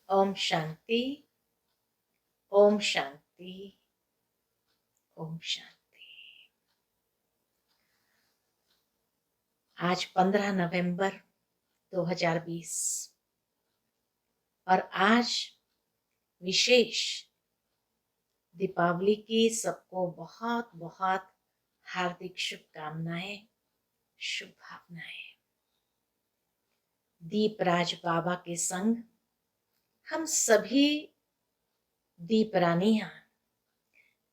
ओम शांति। ओम शांति। ओम शांति। आज 15 नवंबर 2020 और आज विशेष दीपावली की सबको बहुत बहुत हार्दिक शुभकामनाएं, शुभ भावनाएं। दीपराज बाबा के संग हम सभी दीपरानियां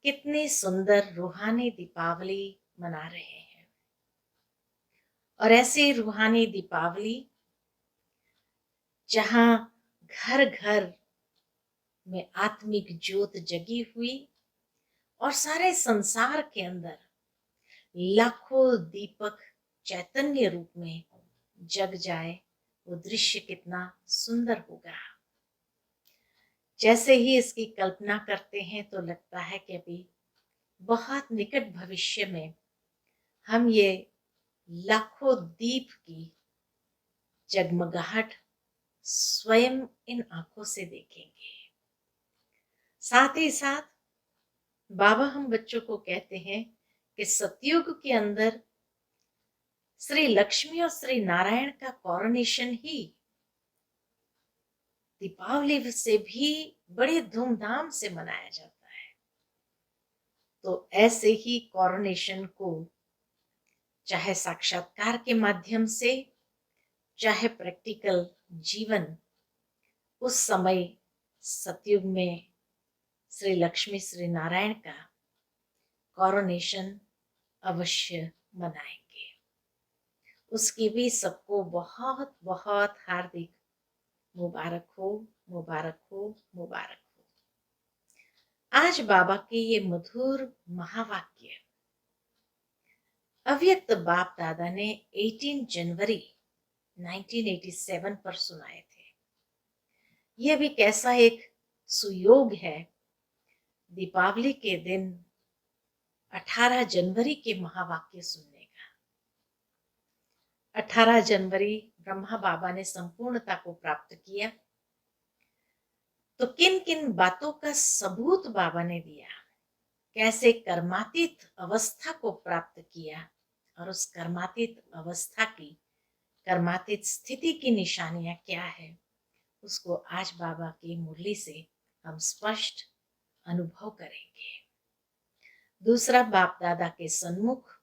कितनी सुंदर रूहानी दीपावली मना रहे हैं। और ऐसी रूहानी दीपावली जहां घर घर में आत्मिक ज्योत जगी हुई और सारे संसार के अंदर लाखों दीपक चैतन्य रूप में जग जाए, वो दृश्य कितना सुंदर होगा। जैसे ही इसकी कल्पना करते हैं तो लगता है कि अभी बहुत निकट भविष्य में हम ये लाखों दीप की जगमगाहट स्वयं इन आंखों से देखेंगे। साथ ही साथ बाबा हम बच्चों को कहते हैं कि सतयुग के अंदर श्री लक्ष्मी और श्री नारायण का कॉरोनेशन ही दीपावली से भी बड़े धूमधाम से मनाया जाता है। तो ऐसे ही कॉरोनेशन को चाहे साक्षात्कार के माध्यम से, चाहे प्रैक्टिकल जीवन, उस समय सतयुग में श्री लक्ष्मी श्री नारायण का कॉरोनेशन अवश्य मनाएंगे। उसकी भी सबको बहुत बहुत हार्दिक मुबारक हो, मुबारक हो, मुबारक हो। आज बाबा के ये मधुर महावाक्य अव्यक्त बाप दादा ने 18 जनवरी 1987 पर सुनाए थे। यह भी कैसा एक सुयोग है, दीपावली के दिन 18 जनवरी के महावाक्य सुनने का। 18 जनवरी ब्रह्मा बाबा ने संपूर्णता को प्राप्त किया, तो किन किन बातों का सबूत बाबा ने दिया, कैसे कर्मातीत अवस्था को प्राप्त किया और उस कर्मातीत अवस्था की, कर्मातीत स्थिति की निशानियां क्या है, उसको आज बाबा की मुरली से हम स्पष्ट अनुभव करेंगे। दूसरा, बाप दादा के सन्मुख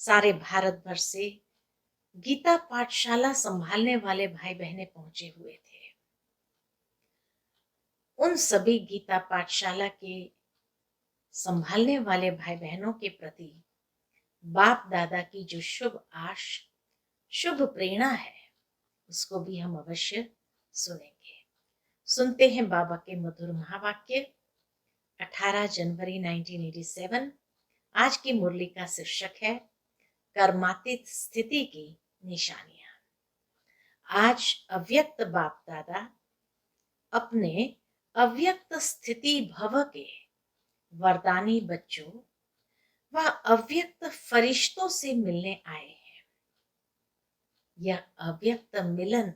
सारे भारत भर से गीता पाठशाला संभालने वाले भाई बहनें पहुंचे हुए थे। उन सभी गीता पाठशाला के संभालने वाले भाई बहनों के प्रति बाप दादा की जो शुभ आश, शुभ प्रेरणा है, उसको भी हम अवश्य सुनेंगे। सुनते हैं बाबा के मधुर महावाक्य। 18 जनवरी 1987। आज की मुरली का शीर्षक है कर्मातीत स्थिति की निशानियां। आज अव्यक्त बाप दादा अपने अव्यक्त स्थिति भव के वरदानी बच्चों व अव्यक्त फरिश्तों से मिलने आए हैं। यह अव्यक्त मिलन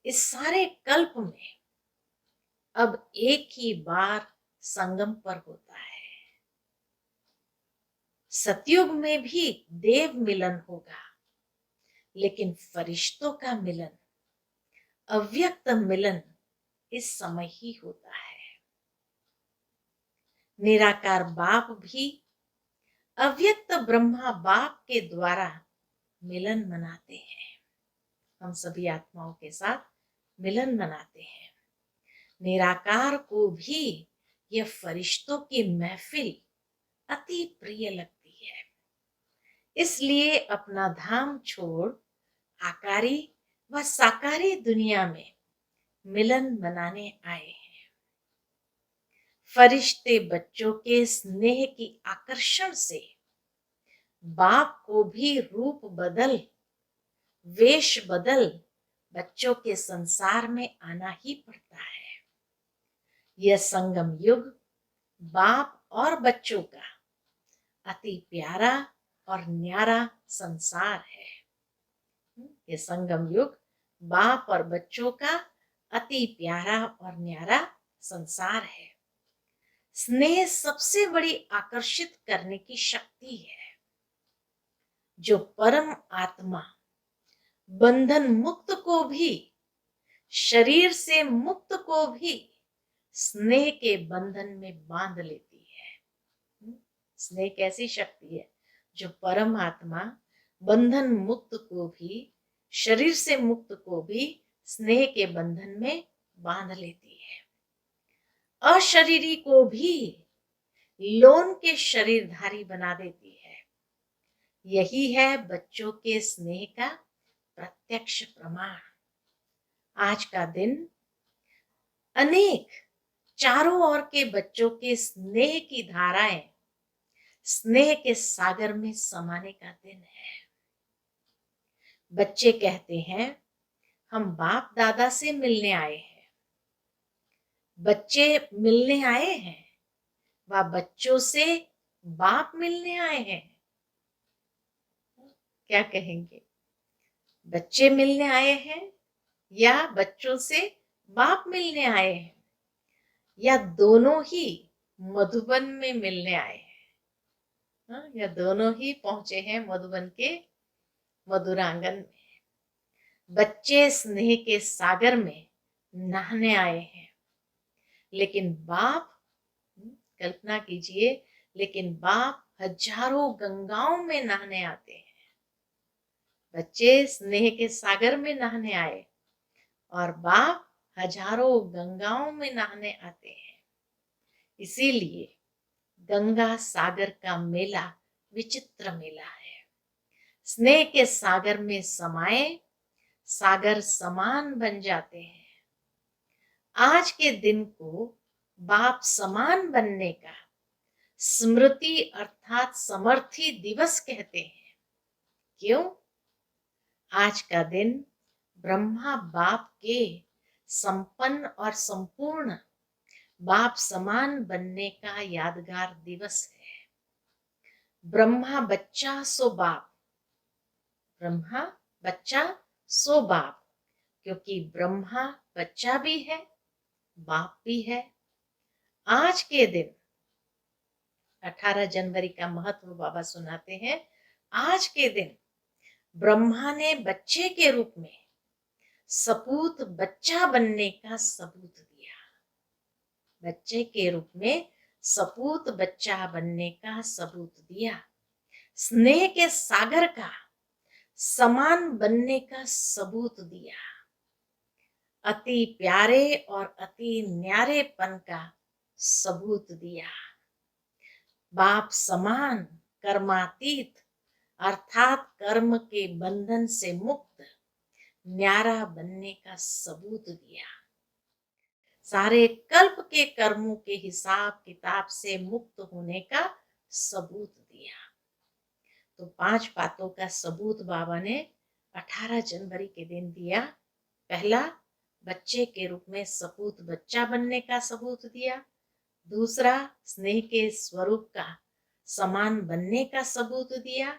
इस सारे कल्प में अब एक ही बार संगम पर होता है। सतयुग में भी देव मिलन होगा, लेकिन फरिश्तों का मिलन, अव्यक्त मिलन इस समय ही होता है। निराकार बाप भी अव्यक्त ब्रह्मा बाप के द्वारा मिलन मनाते हैं। हम सभी आत्माओं के साथ मिलन मनाते हैं। निराकार को भी यह फरिश्तों की महफिल अति प्रिय लगती है, इसलिए अपना धाम छोड़ आकारी व साकारी दुनिया में मिलन मनाने आए हैं। फरिश्ते बच्चों के स्नेह की आकर्षण से बाप को भी रूप बदल, वेश बदल बच्चों के संसार में आना ही पड़ता है। यह संगम युग बाप और बच्चों का अति प्यारा और न्यारा संसार है। यह संगम युग बाप और बच्चों का अति प्यारा और न्यारा संसार है। स्नेह सबसे बड़ी आकर्षित करने की शक्ति है। जो परम आत्मा बंधन मुक्त को भी, शरीर से मुक्त को भी स्नेह के बंधन में बांध लेती है। स्नेह कैसी शक्ति है जो परम आत्मा बंधन मुक्त को भी, शरीर से मुक्त को भी स्नेह के बंधन में बांध लेती है। अशरीरी को भी लोन के शरीरधारी बना देती है। यही है बच्चों के स्नेह का प्रत्यक्ष प्रमाण। आज का दिन अनेक चारों ओर के बच्चों के स्नेह की धाराएं स्नेह के सागर में समाने का दिन है। बच्चे कहते हैं हम बाप दादा से मिलने आए हैं। बच्चे मिलने आए हैं व बच्चों से बाप मिलने आए हैं। क्या कहेंगे? बच्चे मिलने आए हैं या बच्चों से बाप मिलने आए हैं, या दोनों ही मधुबन में मिलने आए हैं, या दोनों ही पहुंचे हैं मधुबन के मधुरांगन में। बच्चे स्नेह के सागर में नहाने आए हैं, लेकिन बाप, कल्पना कीजिए, लेकिन बाप हजारों गंगाओं में नहाने आते हैं। बच्चे स्नेह के सागर में नहाने आए और बाप हजारों गंगाओं में नहाने आते हैं। इसीलिए गंगा सागर का मेला विचित्र मेला है। स्नेह के सागर में समाये सागर समान बन जाते हैं। आज के दिन को बाप समान बनने का स्मृति अर्थात समर्थी दिवस कहते हैं। क्यों? आज का दिन ब्रह्मा बाप के संपन्न और संपूर्ण बाप समान बनने का यादगार दिवस है। ब्रह्मा बच्चा सो बाप, ब्रह्मा बच्चा सो बाप, क्योंकि ब्रह्मा बच्चा भी है, बाप भी है। आज के दिन 18 जनवरी का महत्व बाबा सुनाते हैं। आज के दिन ब्रह्मा ने बच्चे के रूप में सपूत बच्चा बनने का सबूत दिया। बच्चे के रूप में सपूत बच्चा बनने का सबूत दिया। स्नेह के सागर का समान बनने का सबूत दिया। अति प्यारे और अति न्यारेपन का सबूत दिया। बाप समान कर्मातीत अर्थात कर्म के बंधन से मुक्त न्यारा बनने का सबूत दिया। सारे कल्प के कर्मों के हिसाब किताब से मुक्त होने का सबूत दिया। तो 5 बातों का सबूत बाबा ने 18 जनवरी के दिन दिया। पहला, बच्चे के रूप में सपूत बच्चा बनने का सबूत दिया। दूसरा, स्नेह के स्वरूप का समान बनने का सबूत दिया।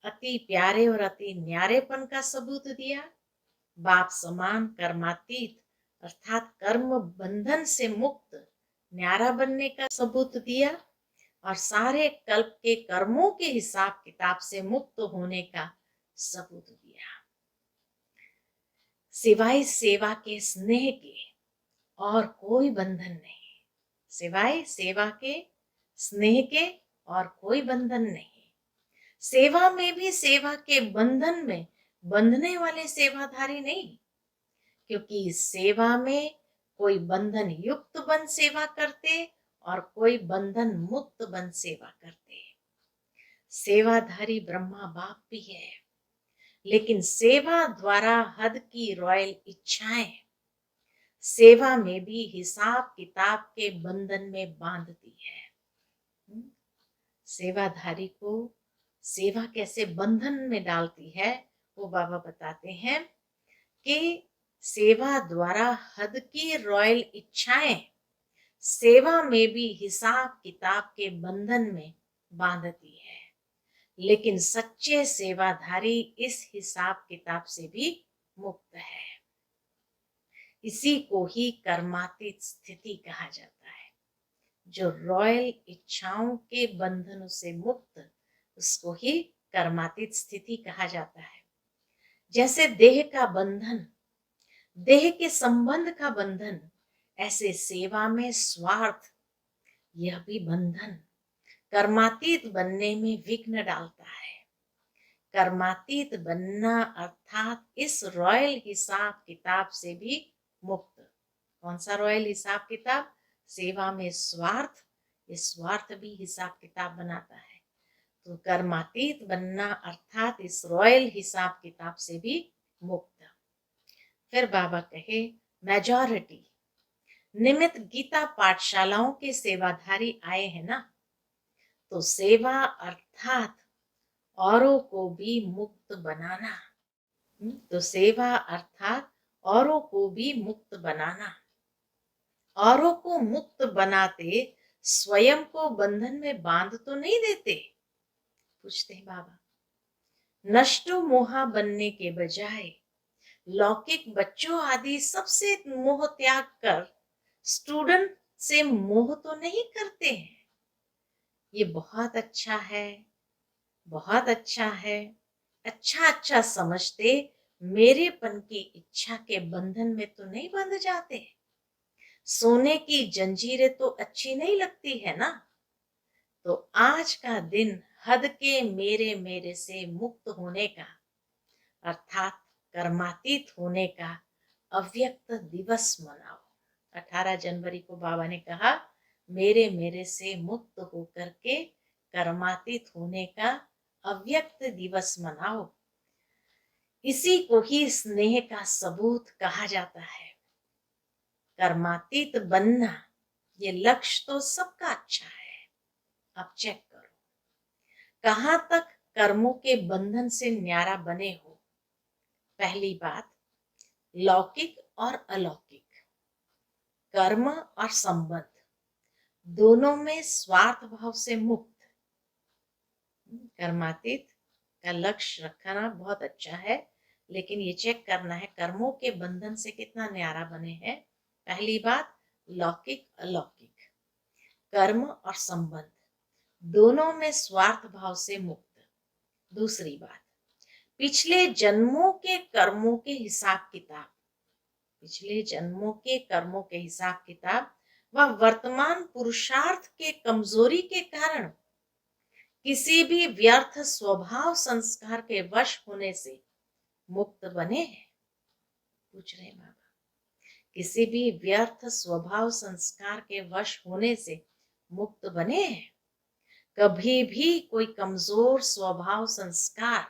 अति प्यारे और अति न्यारेपन का सबूत दिया। बाप समान कर्मातीत अर्थात कर्म बंधन से मुक्त न्यारा बनने का सबूत दिया। और सारे कल्प के कर्मों के हिसाब किताब से मुक्त होने का सबूत दिया। सिवाय सेवा के स्नेह के और कोई बंधन नहीं। सिवाय सेवा के स्नेह के और कोई बंधन नहीं। सेवा में भी सेवा के बंधन में बंधने वाले सेवाधारी नहीं, क्योंकि सेवा में कोई बंधन युक्त बन सेवा करते और कोई बंधन मुक्त बन सेवा करते। सेवाधारी ब्रह्मा बाप भी है, लेकिन सेवा द्वारा हद की रॉयल इच्छाएं सेवा में भी हिसाब किताब के बंधन में बांधती है। सेवाधारी को सेवा कैसे बंधन में डालती है, वो बाबा बताते हैं कि सेवा द्वारा हद की रॉयल इच्छाएं सेवा में भी हिसाब किताब के बंधन में बांधती है, लेकिन सच्चे सेवाधारी इस हिसाब किताब से भी मुक्त है। इसी को ही कर्मातीत स्थिति कहा जाता है। जो रॉयल इच्छाओं के बंधनों से मुक्त, उसको ही कर्मातीत स्थिति कहा जाता है। जैसे देह का बंधन, देह के संबंध का बंधन, ऐसे सेवा में स्वार्थ, यह भी बंधन कर्मातीत बनने में विघ्न डालता है। कर्मातीत बनना अर्थात इस रॉयल हिसाब किताब से भी मुक्त। कौन सा रॉयल हिसाब किताब? सेवा में स्वार्थ, ये स्वार्थ भी हिसाब किताब बनाता है। तो कर्मातीत बनना अर्थात इस रॉयल हिसाब किताब से भी मुक्त। फिर बाबा कहे मेजॉरिटी निमित्त गीता पाठशालाओं के सेवाधारी आए हैं ना, तो सेवा अर्थात औरों को भी मुक्त बनाना। तो सेवा अर्थात औरों को भी मुक्त बनाना। औरों को मुक्त बनाते स्वयं को बंधन में बांध तो नहीं देते? पूछते हैं बाबा। नष्टो मोहा बनने के बजाय लौकिक बच्चों आदि सबसे मोह त्याग कर स्टूडेंट से मोह तो नहीं करते हैं। ये बहुत अच्छा है, बहुत अच्छा है। अच्छा अच्छा समझते मेरेपन की इच्छा के बंधन में तो नहीं बंध जाते। सोने की जंजीरें तो अच्छी नहीं लगती है ना। तो आज का दिन हद के मेरे मेरे से मुक्त होने का अर्थात कर्मातीत होने का अव्यक्त दिवस मनाओ। 18 जनवरी को बाबा ने कहा मेरे मेरे से मुक्त होकर के कर्मातीत होने का अव्यक्त दिवस मनाओ। इसी को ही स्नेह का सबूत कहा जाता है। कर्मातीत बनना, ये लक्ष्य तो सबका अच्छा है। अब चेक करो कहां तक कर्मों के बंधन से न्यारा बने हो। पहली बात, लौकिक और अलौकिक कर्म और संबंध दोनों में स्वार्थ भाव से मुक्त। कर्मातीत का लक्ष्य रखना बहुत अच्छा है, लेकिन ये चेक करना है कर्मों के बंधन से कितना न्यारा बने हैं। पहली बात, लौकिक अलौकिक कर्म और संबंध दोनों में स्वार्थ भाव से मुक्त। दूसरी बात, पिछले जन्मों के कर्मों के हिसाब किताब, पिछले जन्मों के कर्मों के हिसाब किताब व वर्तमान पुरुषार्थ के कमजोरी के कारण किसी भी व्यर्थ स्वभाव संस्कार के वश होने से मुक्त बने हैं। पूछ रहे बाबा, किसी भी व्यर्थ स्वभाव संस्कार के वश होने से मुक्त बने हैं? कभी भी कोई कमजोर स्वभाव संस्कार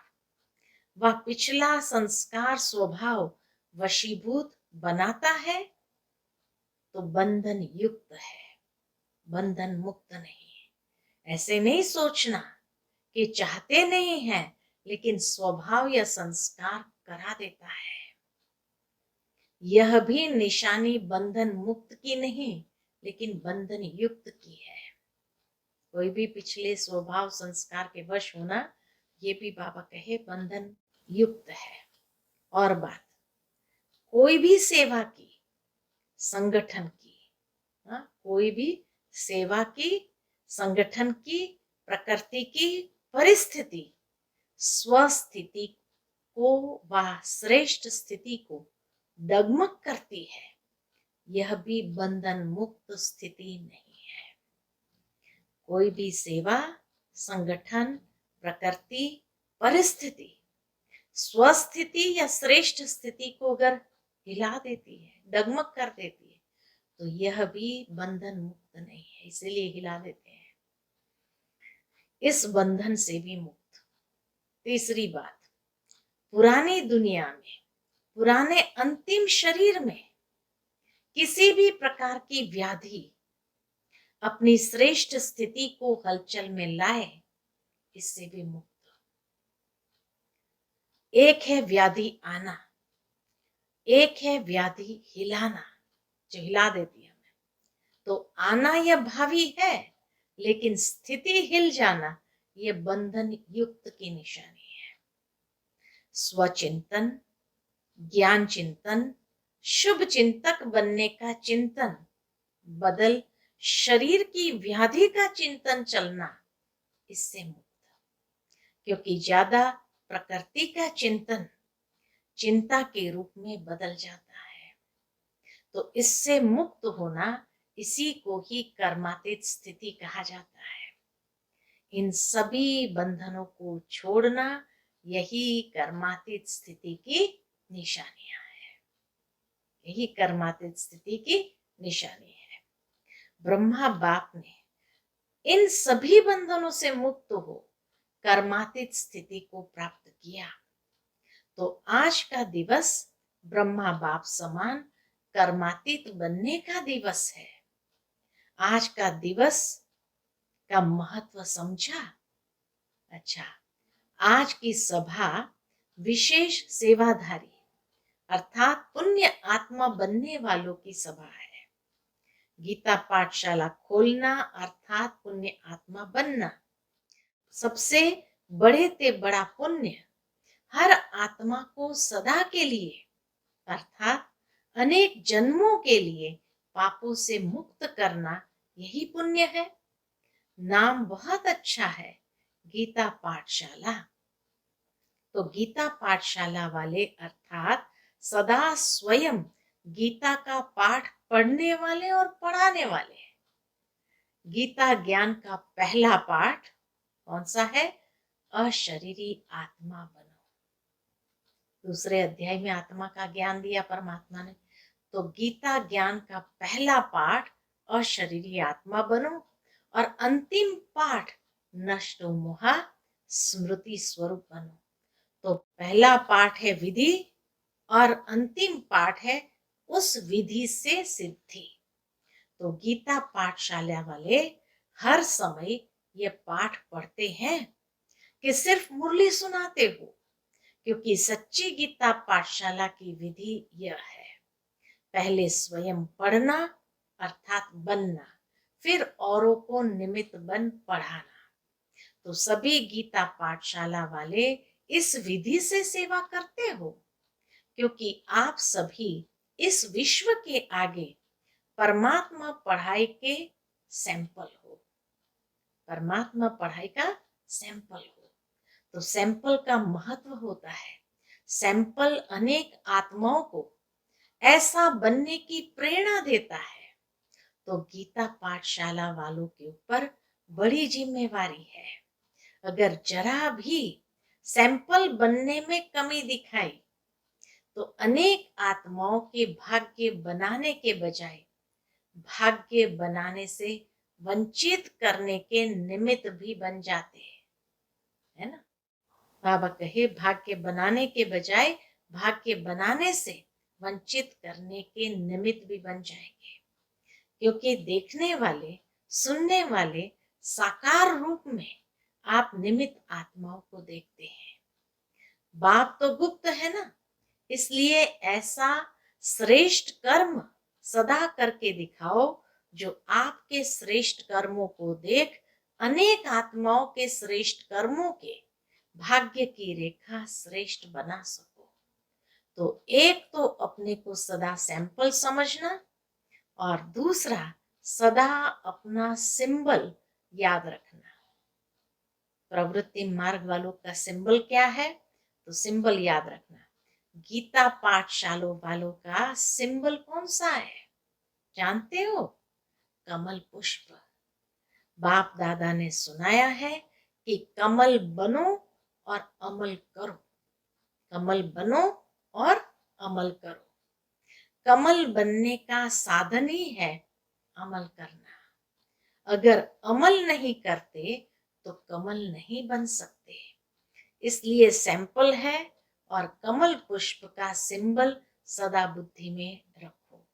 व पिछला संस्कार स्वभाव वशीभूत बनाता है तो बंधन युक्त है, बंधन मुक्त नहीं है। ऐसे नहीं सोचना कि चाहते नहीं हैं, लेकिन स्वभाव या संस्कार करा देता है। यह भी निशानी बंधन मुक्त की नहीं, लेकिन बंधन युक्त की है। कोई भी पिछले स्वभाव संस्कार के वश होना, ये भी बाबा कहे बंधन युक्त है। और बात, कोई भी सेवा की, संगठन की, कोई भी सेवा की, संगठन की, प्रकृति की परिस्थिति स्वस्थिति को व श्रेष्ठ स्थिति को डगमग करती है, यह भी बंधन मुक्त स्थिति नहीं है। कोई भी सेवा, संगठन, प्रकृति, परिस्थिति स्वस्थिति या श्रेष्ठ स्थिति को अगर हिला देती है, डगमग कर देती है, तो यह भी बंधन मुक्त नहीं है, इसीलिए हिला देते हैं। इस बंधन से भी मुक्त। तीसरी बात, पुरानी दुनिया में, पुराने अंतिम शरीर में किसी भी प्रकार की व्याधि अपनी श्रेष्ठ स्थिति को हलचल में लाए, इससे भी मुक्त। एक है व्याधि आना, एक है व्याधि हिलाना, जो हिला देती है हमें। तो आना यह भावी है, लेकिन स्थिति हिल जाना यह बंधन युक्त की निशानी है। स्वचिंतन, ज्ञान चिंतन, शुभ चिंतक बनने का चिंतन बदल शरीर की व्याधि का चिंतन चलना, इससे मुक्त। क्योंकि ज्यादा प्रकृति का चिंतन चिंता के रूप में बदल जाता है। तो इससे मुक्त होना, इसी को ही कर्मातीत स्थिति कहा जाता है। इन सभी बंधनों को छोड़ना, यही कर्मातीत स्थिति की निशानियां है। यही कर्मातीत स्थिति की निशानी है। ब्रह्मा बाप ने इन सभी बंधनों से मुक्त हो कर्मातीत स्थिति को प्राप्त किया। तो आज का दिवस ब्रह्मा बाप समान कर्मातीत बनने का दिवस है। आज का दिवस का महत्व समझा? अच्छा, आज की सभा विशेष सेवाधारी अर्थात पुण्य आत्मा बनने वालों की सभा है। गीता पाठशाला खोलना अर्थात पुण्य आत्मा बनना। सबसे बड़े ते बड़ा पुण्य हर आत्मा को सदा के लिए अर्थात अनेक जन्मों के लिए पापों से मुक्त करना, यही पुण्य है। नाम बहुत अच्छा है, गीता पाठशाला। तो गीता पाठशाला वाले अर्थात सदा स्वयं गीता का पाठ पढ़ने वाले और पढ़ाने वाले। गीता ज्ञान का पहला पाठ कौन सा है? अशरीरी आत्मा बनो। दूसरे अध्याय में आत्मा का ज्ञान दिया परमात्मा ने। तो गीता ज्ञान का पहला पाठ अशरीरी आत्मा बनो और अंतिम पाठ नष्टो मोहा स्मृति स्वरूप बनो। तो पहला पाठ है विधि और अंतिम पाठ है उस विधि से सिद्धि। तो गीता पाठशाला वाले हर समय ये पाठ पढ़ते हैं कि सिर्फ मुरली सुनाते हो, क्योंकि सच्ची गीता पाठशाला की विधि यह है, पहले स्वयं पढ़ना अर्थात बनना, फिर औरों को निमित्त बन पढ़ाना। तो सभी गीता पाठशाला वाले इस विधि से सेवा करते हो, क्योंकि आप सभी इस विश्व के आगे परमात्मा पढ़ाई के सैंपल हो। परमात्मा पढ़ाई का सैंपल हो। तो सैंपल का महत्व होता है। सैंपल अनेक आत्माओं को ऐसा बनने की प्रेरणा देता है। तो गीता पाठशाला वालों के ऊपर बड़ी जिम्मेवारी है। अगर जरा भी सैंपल बनने में कमी दिखाई तो अनेक आत्माओं के भाग्य बनाने के बजाय भाग्य बनाने से वंचित करने के निमित्त भी बन जाते हैं, है ना। बाबा कहे भाग्य बनाने के बजाय भाग्य बनाने से वंचित करने के निमित्त भी बन जाएंगे, क्योंकि देखने वाले सुनने वाले साकार रूप में आप निमित्त आत्माओं को देखते हैं। बाप तो गुप्त है ना, इसलिए ऐसा श्रेष्ठ कर्म सदा करके दिखाओ जो आपके श्रेष्ठ कर्मों को देख अनेक आत्माओं के श्रेष्ठ कर्मों के भाग्य की रेखा श्रेष्ठ बना सको। तो एक तो अपने को सदा सैंपल समझना और दूसरा सदा अपना सिंबल याद रखना। प्रवृत्ति मार्ग वालों का सिंबल क्या है? तो सिंबल याद रखना। गीता पाठशालों वालों का सिंबल कौन सा है जानते हो? कमल पुष्प। बाप दादा ने सुनाया है कि कमल बनो और अमल करो। कमल बनो और अमल करो। कमल बनने का साधन ही है अमल करना। अगर अमल नहीं करते तो कमल नहीं बन सकते। इसलिए सैंपल है और कमल पुष्प का सिंबल सदा बुद्धि में रखो।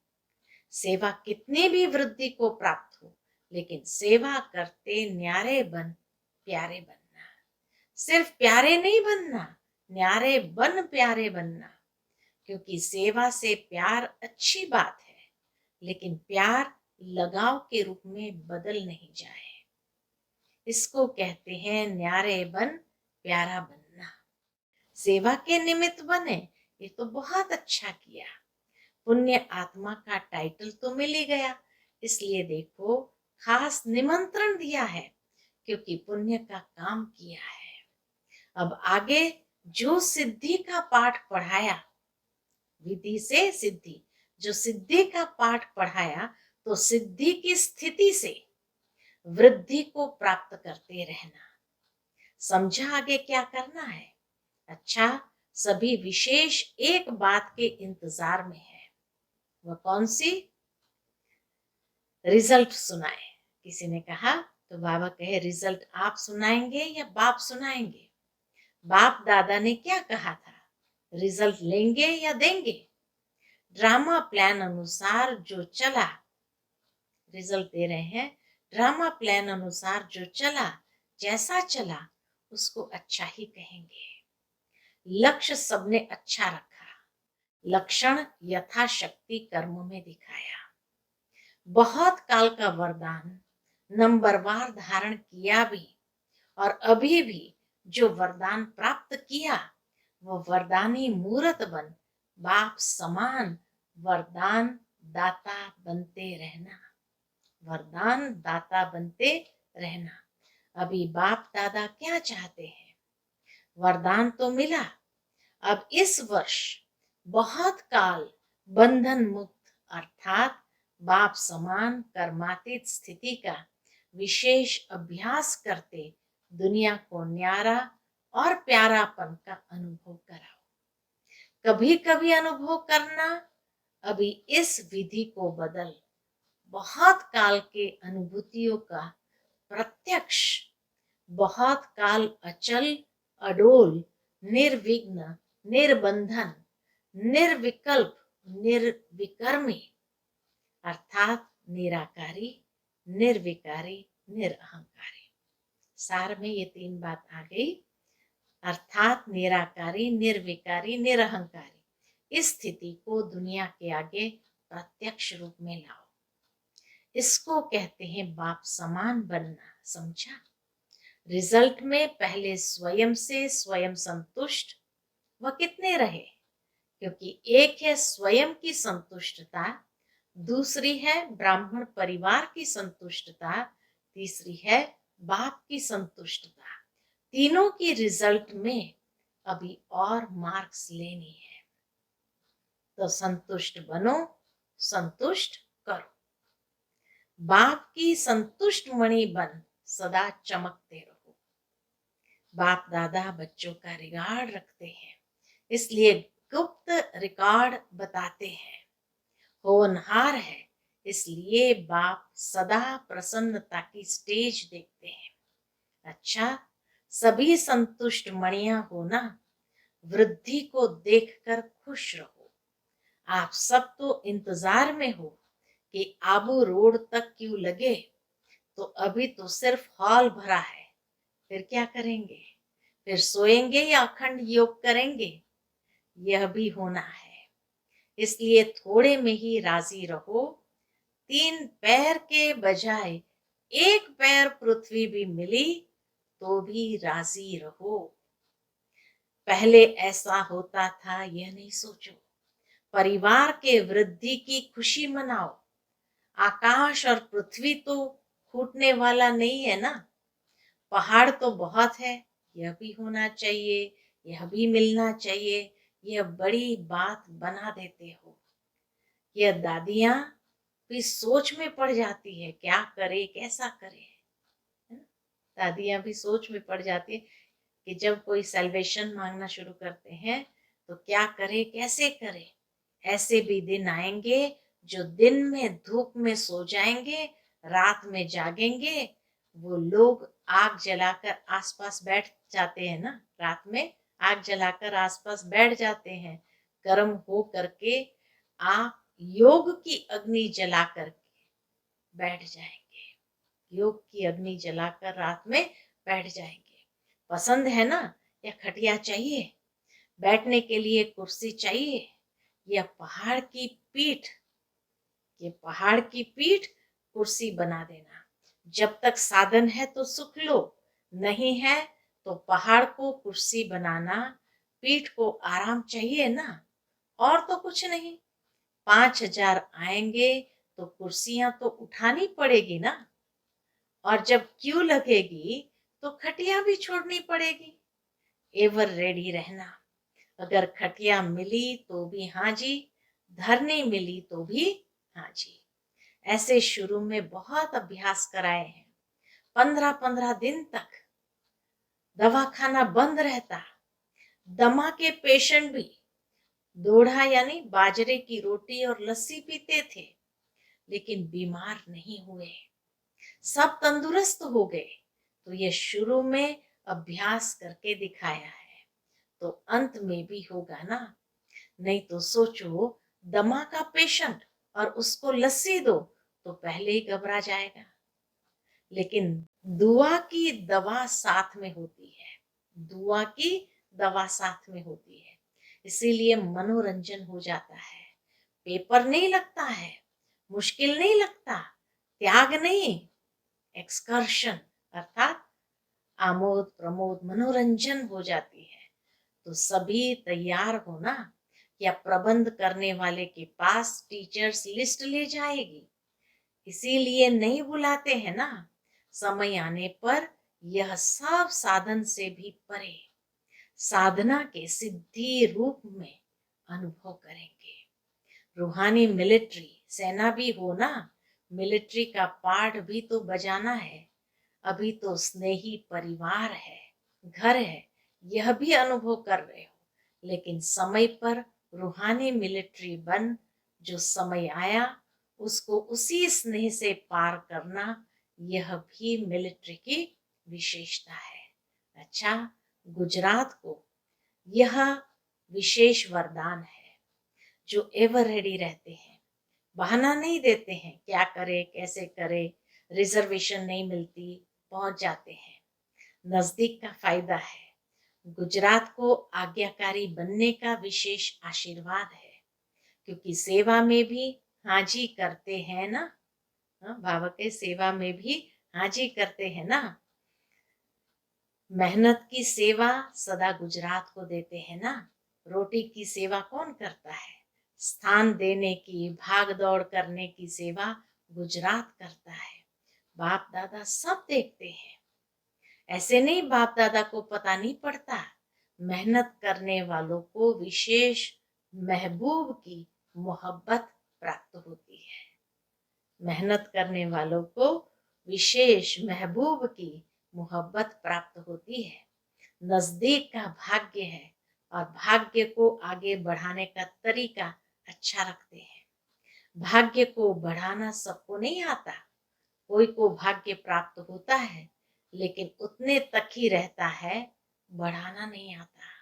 सेवा कितनी भी वृद्धि को प्राप्त हो, लेकिन सेवा करते न्यारे बन प्यारे बनना। सिर्फ प्यारे नहीं बनना, न्यारे बन प्यारे बनना। क्योंकि सेवा से प्यार अच्छी बात है, लेकिन प्यार लगाव के रूप में बदल नहीं जाए। इसको कहते हैं न्यारे बन प्यारा बनना। सेवा के निमित्त बने, ये तो बहुत अच्छा किया, पुण्य आत्मा का टाइटल तो मिल ही गया, इसलिए देखो खास निमंत्रण दिया है क्योंकि पुण्य का काम किया है। अब आगे जो सिद्धि का पाठ पढ़ाया, विधि से सिद्धि, जो सिद्धि का पाठ पढ़ाया, तो सिद्धि की स्थिति से वृद्धि को प्राप्त करते रहना। समझा आगे क्या करना है? अच्छा, सभी विशेष एक बात के इंतजार में है। वह कौन सी? रिजल्ट सुनाए। किसी ने कहा तो बाबा कहे रिजल्ट आप सुनाएंगे या बाप सुनाएंगे? बाप दादा ने क्या कहा था? रिजल्ट लेंगे या देंगे? ड्रामा प्लान अनुसार जो चला, रिजल्ट दे रहे हैं। ड्रामा प्लान अनुसार जो चला, जैसा चला उसको अच्छा ही कहेंगे। लक्ष्य सबने अच्छा रखा, लक्षण यथाशक्ति कर्म में दिखाया। बहुत काल का वरदान नंबरवार धारण किया भी, और अभी भी जो वरदान प्राप्त किया वो वरदानी मूर्त बन बाप समान वरदान दाता बनते रहना। वरदान दाता बनते रहना। अभी बाप दादा क्या चाहते हैं? वरदान तो मिला, अब इस वर्ष बहुत काल बंधन मुक्त अर्थात बाप समान कर्मातीत स्थिति का विशेष अभ्यास करते दुनिया को न्यारा और प्यारापन का अनुभव कराओ। कभी कभी अनुभव करना, अभी इस विधि को बदल बहुत काल के अनुभूतियों का प्रत्यक्ष, बहुत काल अचल अडोल निर्विघ्न निर्बंधन निर्विकल्प निर्विकर्मी अर्थात निराकारी निर्विकारी निरअहंकारी। सार में ये तीन बात आ गई, अर्थात निराकारी निर्विकारी निरअहंकारी। इस स्थिति को दुनिया के आगे प्रत्यक्ष रूप में लाओ। इसको कहते हैं बाप समान बनना। समझा? रिजल्ट में पहले स्वयं से स्वयं संतुष्ट वह कितने रहे, क्योंकि एक है स्वयं की संतुष्टता, दूसरी है ब्राह्मण परिवार की संतुष्टता, तीसरी है बाप की संतुष्टता। तीनों की रिजल्ट में अभी और मार्क्स लेनी है, तो संतुष्ट बनो, संतुष्ट करो। बाप की संतुष्ट मणि बन सदा चमकते रहो। बाप दादा बच्चों का रिकॉर्ड रखते हैं, इसलिए गुप्त रिकॉर्ड बताते हैं। होनहार है, इसलिए बाप सदा प्रसन्नता की स्टेज देखते हैं। अच्छा, सभी संतुष्ट मणियां हो ना, वृद्धि को देखकर खुश रहो। आप सब तो इंतजार में हो कि आबू रोड तक क्यों लगे, तो अभी तो सिर्फ हॉल भरा है। फिर क्या करेंगे? फिर सोएंगे या अखंड योग करेंगे? यह भी होना है, इसलिए थोड़े में ही राजी रहो। 3 पैर के बजाय 1 पैर पृथ्वी भी मिली तो भी राजी रहो। पहले ऐसा होता था यह नहीं सोचो। परिवार के वृद्धि की खुशी मनाओ। आकाश और पृथ्वी तो फूटने वाला नहीं है ना। पहाड़ तो बहुत है, यह भी होना चाहिए, यह भी मिलना चाहिए। यह बड़ी बात बना देते हो। यह दादियां भी सोच में पड़ जाती है, क्या करे कैसा करे, है ना? दादियां भी सोच में पड़ जाती है कि जब कोई सैल्वेशन मांगना शुरू करते हैं तो क्या करे कैसे करे। ऐसे भी दिन आएंगे जो दिन में धूप में सो जाएंगे, रात में जागेंगे। वो लोग आग जलाकर आसपास बैठ जाते हैं ना, रात में आग जलाकर आसपास बैठ जाते हैं। गर्म हो करके आप योग की अग्नि जला करके बैठ जाएंगे। योग की अग्नि जलाकर रात में बैठ जाएंगे। पसंद है ना? या खटिया चाहिए, बैठने के लिए कुर्सी चाहिए, या पहाड़ की पीठ, ये पहाड़ की पीठ कुर्सी बना देना। जब तक साधन है तो सुख लो, नहीं है तो पहाड़ को कुर्सी बनाना। पीठ को आराम चाहिए ना, और तो कुछ नहीं। 5,000 आएंगे तो कुर्सियां तो उठानी पड़ेगी ना, और जब क्यू लगेगी तो खटिया भी छोड़नी पड़ेगी। एवर रेडी रहना। अगर खटिया मिली तो भी हाँ जी, धर नहीं मिली तो भी हाँ जी। ऐसे शुरू में बहुत अभ्यास कराए हैं। 15-15 दिन तक दवाखाना बंद रहता। दमा के पेशेंट भी दोढ़ा यानी बाजरे की रोटी और लस्सी पीते थे, लेकिन बीमार नहीं हुए, सब तंदुरुस्त हो गए। तो ये शुरू में अभ्यास करके दिखाया है, तो अंत में भी होगा ना। नहीं तो सोचो, दमा का पेशेंट और उसको लस्सी दो तो पहले ही घबरा जाएगा। लेकिन दुआ की दवा साथ में होती है, दुआ की दवा साथ में होती है, इसीलिए मनोरंजन हो जाता है। पेपर नहीं लगता है, मुश्किल नहीं लगता, त्याग नहीं, एक्सकर्शन अर्थात आमोद प्रमोद मनोरंजन हो जाती है। तो सभी तैयार हो ना, या प्रबंध करने वाले के पास टीचर्स लिस्ट ले जाएगी, इसीलिए नहीं बुलाते हैं ना। समय आने पर यह सब साधन से भी परे साधना के सिद्धि रूप में अनुभव करेंगे। रूहानी मिलिट्री सेना भी हो ना, मिलिट्री का पार्ट भी तो बजाना है। अभी तो स्नेही परिवार है, घर है, यह भी अनुभव कर रहे हो, लेकिन समय पर रूहानी मिलिट्री बन, जो समय आया उसको उसी स्नेह से पार करना, यह भी मिलिट्री की विशेषता है। अच्छा, गुजरात को यह विशेष वरदान है, जो एवर रेडी रहते हैं, बहाना नहीं देते हैं, क्या करे कैसे करे, रिजर्वेशन नहीं मिलती, पहुंच जाते हैं। नजदीक का फायदा है। गुजरात को आज्ञाकारी बनने का विशेष आशीर्वाद है, क्योंकि सेवा में भी हाजी करते हैं ना। बाबा के सेवा में भी हाजी करते हैं ना। मेहनत की सेवा सदा गुजरात को देते हैं ना। रोटी की सेवा कौन करता है? स्थान देने की, भाग दौड़ करने की सेवा गुजरात करता है। बाप दादा सब देखते हैं। ऐसे नहीं बाप दादा को पता नहीं पड़ता। मेहनत करने वालों को विशेष महबूब की मोहब्बत प्राप्त होती है। मेहनत करने वालों को विशेष महबूब की मोहब्बत प्राप्त होती है। नजदीक का भाग्य है, और भाग्य को आगे बढ़ाने का तरीका अच्छा रखते हैं। भाग्य को बढ़ाना सबको नहीं आता। कोई को भाग्य प्राप्त होता है, लेकिन उतने तक ही रहता है, बढ़ाना नहीं आता।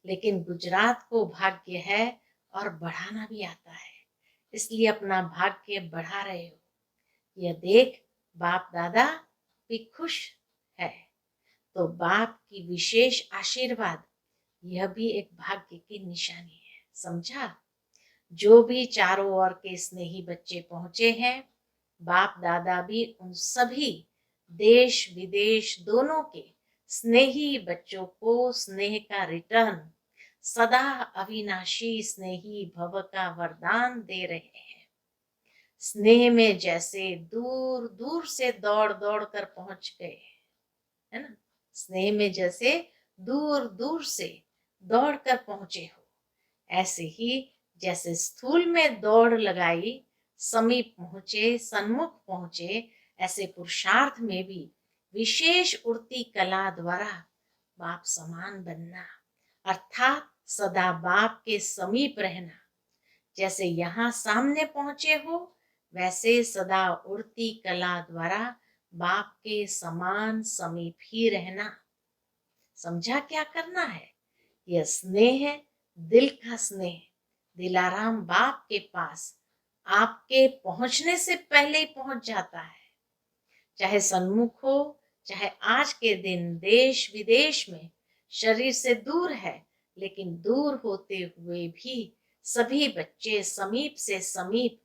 लेकिन गुजरात को भाग्य है और बढ़ाना भी आता है, इसलिए अपना भाग्य बढ़ा रहे हो। यह देख बाप दादा भी खुश है। तो बाप की विशेष आशीर्वाद, यह भी एक भाग्य की निशानी है। समझा? जो भी चारों ओर के स्नेही बच्चे पहुंचे हैं, बाप दादा भी उन सभी देश विदेश दोनों के स्नेही बच्चों को स्नेह का रिटर्न, सदा अविनाशी स्नेही भव का वरदान दे रहे हैं। स्नेह में जैसे दूर दूर से दौड़ दौड़ कर पहुंच गए, है ना। स्नेह में जैसे दूर दूर से दौड़ कर पहुंचे हो, ऐसे ही जैसे स्थूल में दौड़ लगाई, समीप पहुंचे, सन्मुख पहुंचे, ऐसे पुरुषार्थ में भी विशेष उड़ती कला द्वारा बाप समान बनना, अर्थात सदा बाप के समीप रहना। जैसे यहाँ सामने पहुंचे हो, वैसे सदा उड़ती कला द्वारा बाप के समान समीप ही रहना। समझा क्या करना है? यह स्नेह है, दिल का स्नेह। दिलाराम बाप के पास आपके पहुंचने से पहले ही पहुंच जाता है। चाहे सन्मुख हो, चाहे आज के दिन देश विदेश में शरीर से दूर है, लेकिन दूर होते हुए भी सभी बच्चे समीप से समीप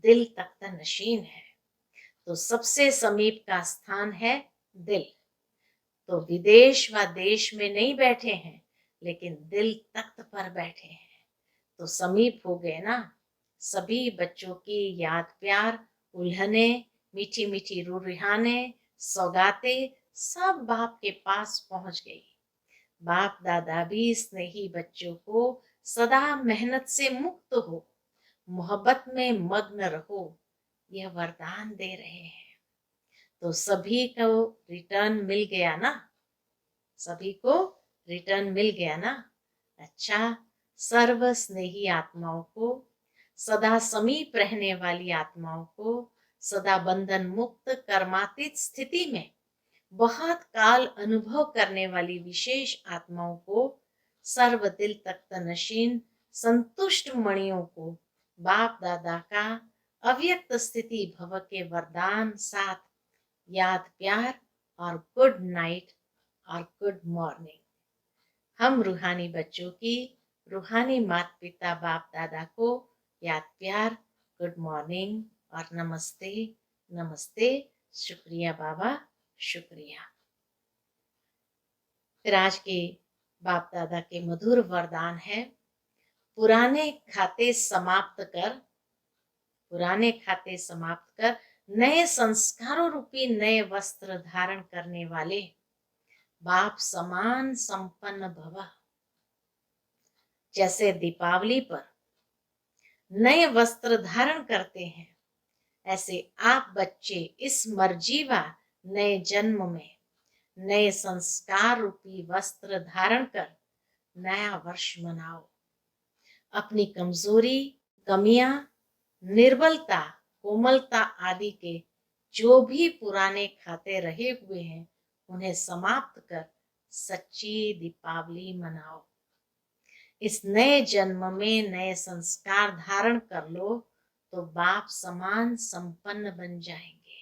दिल तख्त नशीन है। तो सबसे समीप का स्थान है दिल। तो विदेश व देश में नहीं बैठे हैं, लेकिन दिल तख्त पर बैठे हैं। तो समीप हो गए ना। सभी बच्चों की याद प्यार, उल्हने, मीठी मीठी रूरिहाने, सौगातें सब बाप के पास पहुंच गई। बाप दादा भी स्नेही बच्चों को सदा मेहनत से मुक्त हो, मोहब्बत में मग्न रहो, यह वरदान दे रहे हैं। तो सभी को रिटर्न मिल गया ना? सभी को रिटर्न मिल गया ना? अच्छा, सर्व स्नेही आत्माओं को, सदा समीप रहने वाली आत्माओं को, सदा बंधन मुक्त कर्मातीत स्थिति में बहुत काल अनुभव करने वाली विशेष आत्माओं को, सर्व दिल तख्त नशीन संतुष्ट मणियों को बाप दादा का अव्यक्त स्थिति भव के वरदान साथ याद प्यार और गुड नाइट और गुड मॉर्निंग। हम रूहानी बच्चों की रूहानी माता पिता बाप दादा को याद प्यार, गुड मॉर्निंग और नमस्ते नमस्ते। शुक्रिया बाबा, शुक्रिया। फिर आज के बाप दादा के मधुर वरदान है, पुराने खाते समाप्त कर, पुराने खाते समाप्त कर नए संस्कारों रूपी नए वस्त्र धारण करने वाले बाप समान संपन्न भव। जैसे दीपावली पर नए वस्त्र धारण करते हैं, ऐसे आप बच्चे इस मर्जीवा नए जन्म में नए संस्कार रूपी वस्त्र धारण कर नया वर्ष मनाओ। अपनी कमजोरी, कमियां, निर्बलता, कोमलता आदि के जो भी पुराने खाते रहे हुए हैं, उन्हें समाप्त कर सच्ची दीपावली मनाओ। इस नए जन्म में नए संस्कार धारण कर लो तो बाप समान संपन्न बन जाएंगे।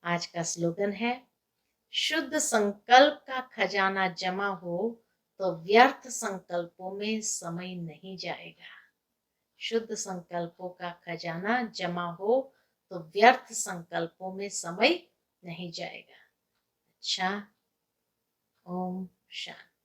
आज का स्लोगन है, शुद्ध संकल्प का खजाना जमा हो तो व्यर्थ संकल्पों में समय नहीं जाएगा। शुद्ध संकल्पों का खजाना जमा हो तो व्यर्थ संकल्पों में समय नहीं जाएगा। अच्छा, ओम शांति।